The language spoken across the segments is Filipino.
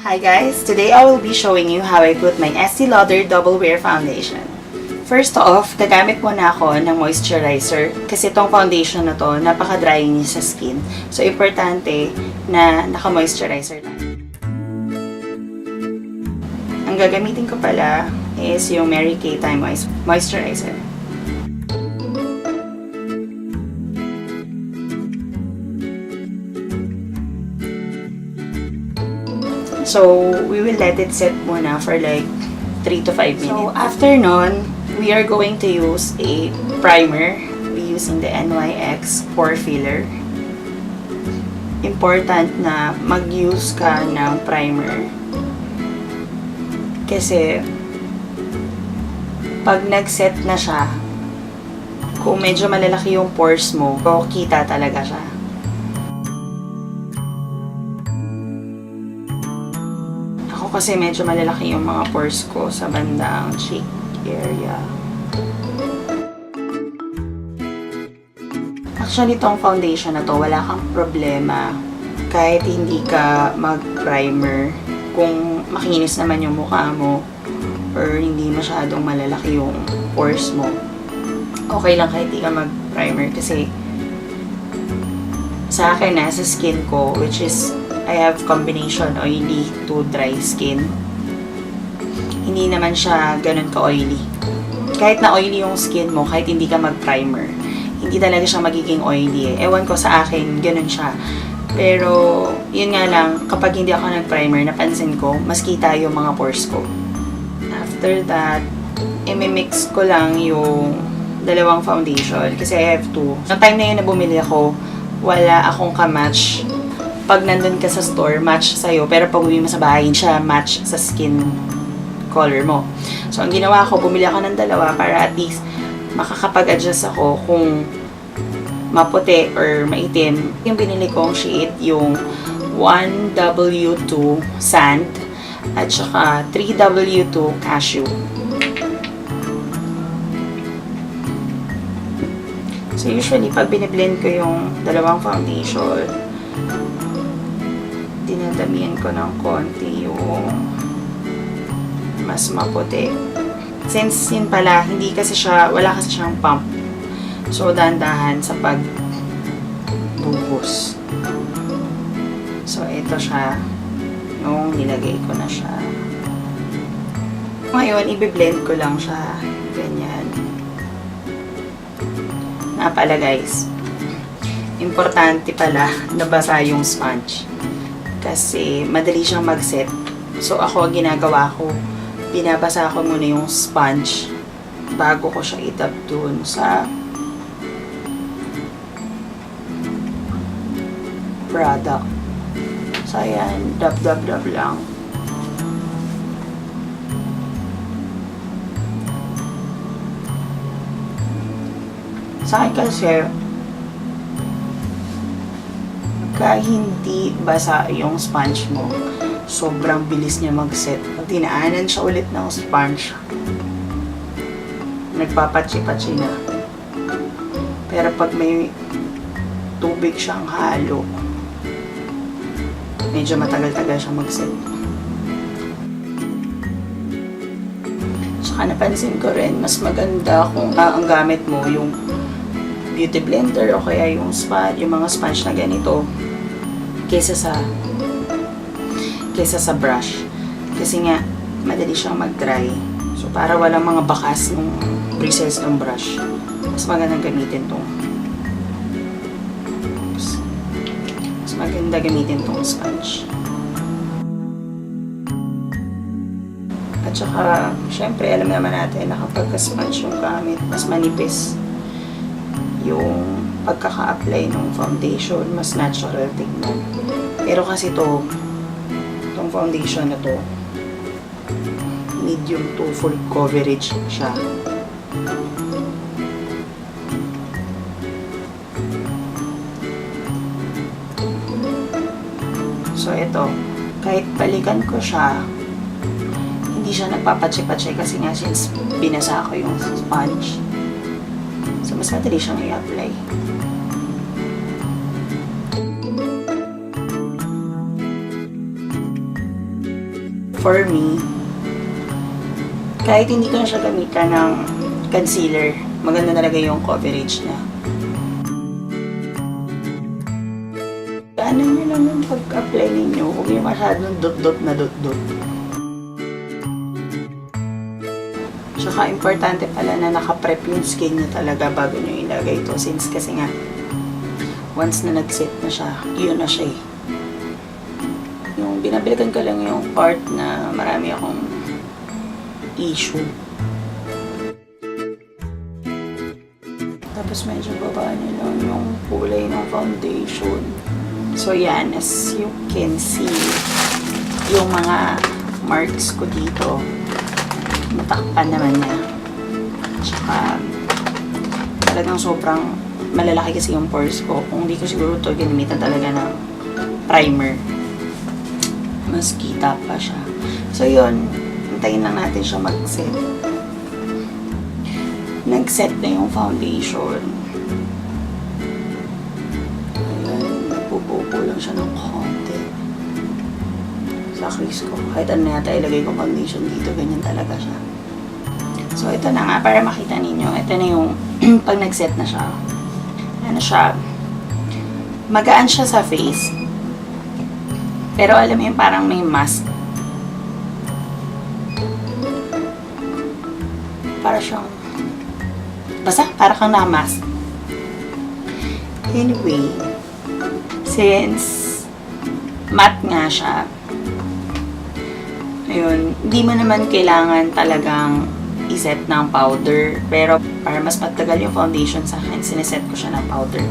Hi guys! Today I will be showing you how I put my ESTEE Lauder Double Wear Foundation. First off, gagamit muna ako ng moisturizer kasi itong foundation na to, napaka-dry niya sa skin. So, importante na naka-moisturizer tayo. Ang gagamitin ko pala is yung Mary Kay TimeWise Moisturizer. So, we will let it set muna for like 3 to 5 minutes. So, after nun, we are going to use a primer. We're using the NYX Pore Filler. Important na mag-use ka ng primer. Kasi, pag nag-set na siya, kung medyo malalaki yung pores mo, kita talaga siya. Kasi medyo malalaki yung mga pores ko sa bandang cheek area. Actually, itong foundation na to, wala kang problema kahit hindi ka mag-primer. Kung makinis naman yung mukha mo or hindi masyadong malalaki yung pores mo, okay lang kahit hindi ka mag-primer. Kasi sa akin sa skin ko, which is I have combination oily to dry skin. Hindi naman siya ganun ka-oily. Kahit na oily yung skin mo, kahit hindi ka mag-primer, hindi talaga siya magiging oily eh. Ewan ko sa akin, ganun siya. Pero, yun nga lang, kapag hindi ako nag-primer, napansin ko, mas kita yung mga pores ko. After that, i-mix ko lang yung dalawang foundation kasi I have two. Noong time na yun na bumili ako, wala akong ka-match. Pag nandun ka sa store, match sa'yo. Pero pag uwi mo sa bahay, siya match sa skin color mo. So, ang ginawa ko, bumili ako ng dalawa para at least makakapag-adjust ako kung maputi or maitim. Yung binili kong shade, yung 1W2 Sand at saka 3W2 Cashew. So, usually, pag biniblend ko yung dalawang foundation, dinadamihan ko ng konti yung mas maputi. Since yun pala, hindi kasi siya, wala kasi siyang pump. So, dahan-dahan sa pagbuhos. So, ito siya. Nung nilagay ko na siya. Ngayon, i-blend ko lang siya. Ganyan. Napala guys. Importante pala, nabasa yung sponge. Kasi madali siyang mag-set. So, ako, ginagawa ko, binabasa ko muna yung sponge bago ko siya itap dun sa product. So, ayan, dab-dab-dab lang. Sa akin kasi, kahit hindi basa yung sponge mo, sobrang bilis niya mag-set. Pag dinaanan siya ulit ng sponge, nagpapatsi-patsi na. Pero pag may tubig siyang halo, medyo matagal-tagal siyang mag-set. Tsaka napansin ko rin, mas maganda kung ang gamit mo yung beauty blender o kaya yung mga sponge na ganito kaysa sa brush. Kasi nga, madali siyang mag-dry. So, para walang mga bakas ng bristles ng brush, mas magandang gamitin tong sponge. At saka, syempre, alam naman natin na kapag sponge yung gamit, mas manipis yung pagkaka-apply ng foundation, mas natural tignan. Pero kasi itong foundation na to, medium to full coverage siya. So, ito, kahit balikan ko siya, hindi siya nagpapatsi-patsi kasi nga since binasa ko yung sponge. So, mas madali siyang i-apply. for me, kahit hindi ko na siya gamitan ng concealer, maganda talaga yung coverage niya. Ano nyo lang yung pag-apply ninyo, huwag yung masyadong dot-dot na dot-dot. Tsaka importante pala na nakaprep yung skin nyo talaga bago nyo ilagay ito. Since kasi nga, once na nag-set na siya, yun na siya eh. Yung binabilikan ko lang yung part na marami akong issue. Tapos medyo baba nyo lang yung kulay ng foundation. So yan, as you can see, yung mga marks ko dito, matakpan naman niya. Tsaka, talagang sobrang malalaki kasi yung pores ko. Kung hindi ko siguro ito ginamitan talaga ng primer, mas kita pa siya. So yun, hintayin lang natin siya mag-set. Nag-set na yung foundation. Ayan, nagpupupo lang siya ng konti sa crease ko. Kahit ano yata ilagay ko foundation dito, ganyan talaga siya. So ito na nga, para makita ninyo, ito na yung pag nag-set na siya. Ano siya, magaan siya sa face. Pero alam mo yung parang may mask. Para siyang, basta para kang na-mask. Anyway, since matte nga siya, ayun, hindi mo naman kailangan talagang iset ng powder. Pero para mas matagal yung foundation sa akin, sineset ko siya ng powder.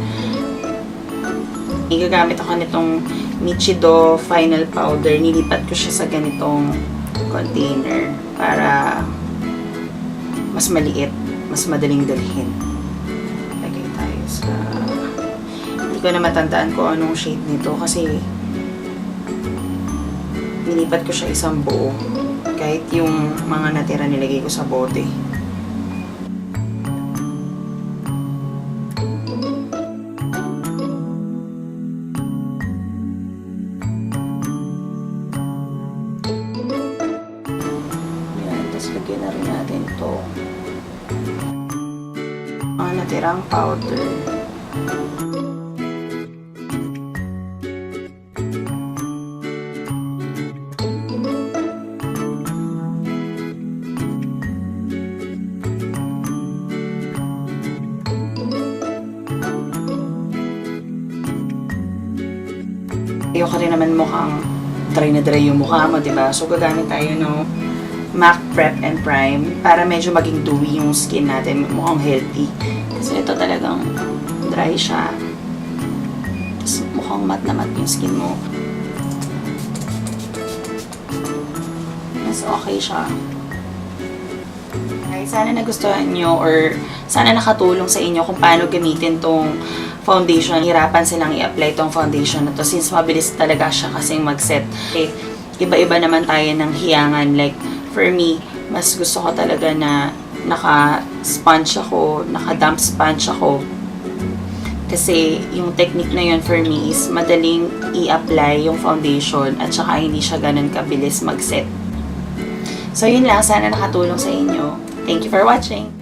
Igagamit ako nitong Nichido Final Powder. Nilipat ko siya sa ganitong container para mas maliit, mas madaling dalhin. Lagay tayo sa... Hindi ko na matandaan kung anong shade nito kasi nilipat ko siya isang buo. Kahit yung mga natira nilagay ko sa bote. Lagyan na rin natin ito. Mga natirang powder. Ayoko rin naman mukhang dry na dry yung mukha mo, diba? So, gagamit tayo ng MAC Prep and Prime para medyo maging dewy yung skin natin, mukhang healthy. Kasi ito talagang dry siya. Tapos mukhang matte na matte yung skin mo. Mas okay siya. Okay, sana nagustuhan nyo or sana nakatulong sa inyo kung paano gamitin tong foundation. Hirapan silang i-apply tong foundation na to since mabilis talaga siya kasing mag-set. Okay, iba-iba naman tayo ng hiyangan. Like, for me, mas gusto ko talaga na naka-sponge ako, naka-damp sponge ako. Kasi yung technique na yun for me is madaling i-apply yung foundation at saka hindi siya ganun kabilis mag-set. So yun lang, sana nakatulong sa inyo. Thank you for watching!